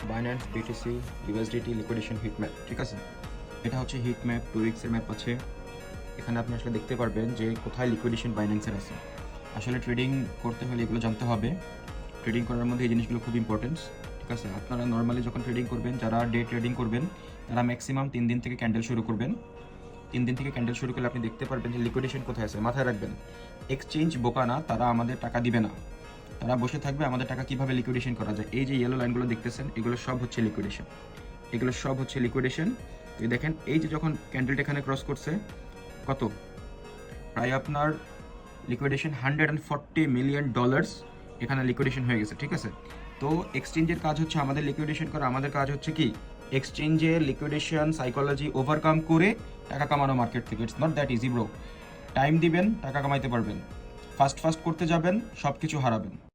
Binance BTC USDT liquidation hit map, ঠিক আছে। এটা হচ্ছে হিট ম্যাপ, 2 উইক্সের ম্যাপ আছে। এখানে আপনি আসলে দেখতে পারবেন যে কোথায় লিকুইডেশন বাইন্যান্সের আছে। আসলে ট্রেডিং করতে হলে এগুলো জানতে হবে। ট্রেডিং করার মধ্যে এই জিনিসগুলো খুব ইম্পর্টেন্স, ঠিক আছে। আপনারা নর্মালি যখন ট্রেডিং করবেন, যারা ডে ট্রেডিং করবেন তারা ম্যাক্সিমাম 3 দিন থেকে ক্যান্ডেল শুরু করবেন। 3 দিন থেকে ক্যান্ডেল শুরু করলে আপনি দেখতে পারবেন যে লিকুইডেশন কোথায় আছে। মাথায় রাখবেন, এক্সচেঞ্জ বোকা না, তারা আমাদের টাকা দিবে না। তারা বসে থাকবে আমাদের টাকা কিভাবে লিকুইডেশন করা যায়। এই যে ইয়েলো লাইনগুলো দেখতেছেন, এগুলো সব হচ্ছে লিকুইডেশন, এগুলো সব হচ্ছে লিকুইডেশন। এই দেখেন, এই যে যখন ক্যান্ডেলটা এখানে ক্রস করছে, কত প্রায় আপনার লিকুইডেশন $140 মিলিয়ন এখানে লিকুইডেশন হয়ে গেছে, ঠিক আছে। তো এক্সচেঞ্জের কাজ হচ্ছে আমাদের লিকুইডেশন করা। আমাদের কাজ হচ্ছে কি, এক্সচেঞ্জে লিকুইডেশন সাইকোলজি ওভারকাম করে টাকা কামানো মার্কেট থেকে। It's not that easy bro. Time দিবেন, টাকা কামাইতে পারবেন। ফাস্ট ফাস্ট করতে যাবেন, সব কিছু হারাবেন।